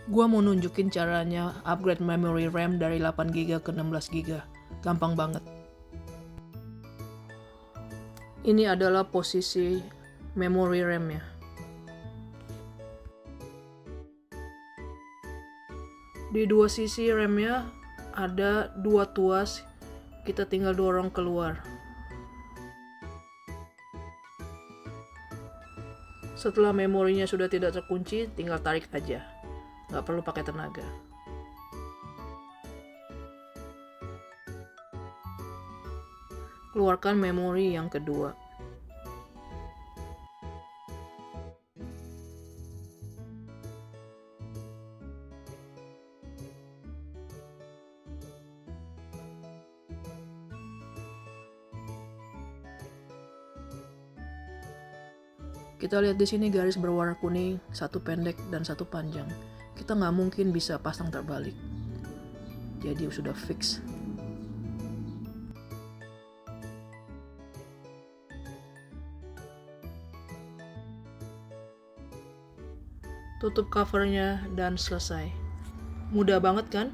Gua mau nunjukin caranya upgrade memory RAM dari 8GB ke 16GB. Gampang banget. Ini adalah posisi memory RAM-nya. Di dua sisi RAM-nya ada dua tuas, kita tinggal dorong keluar. Setelah memorinya sudah tidak terkunci, tinggal tarik aja. Nggak perlu pakai tenaga. Keluarkan memori yang kedua. Kita lihat di sini garis berwarna kuning, satu pendek dan satu panjang. Kita nggak mungkin bisa pasang terbalik. Jadi sudah fix. Tutup covernya dan selesai. Mudah banget kan?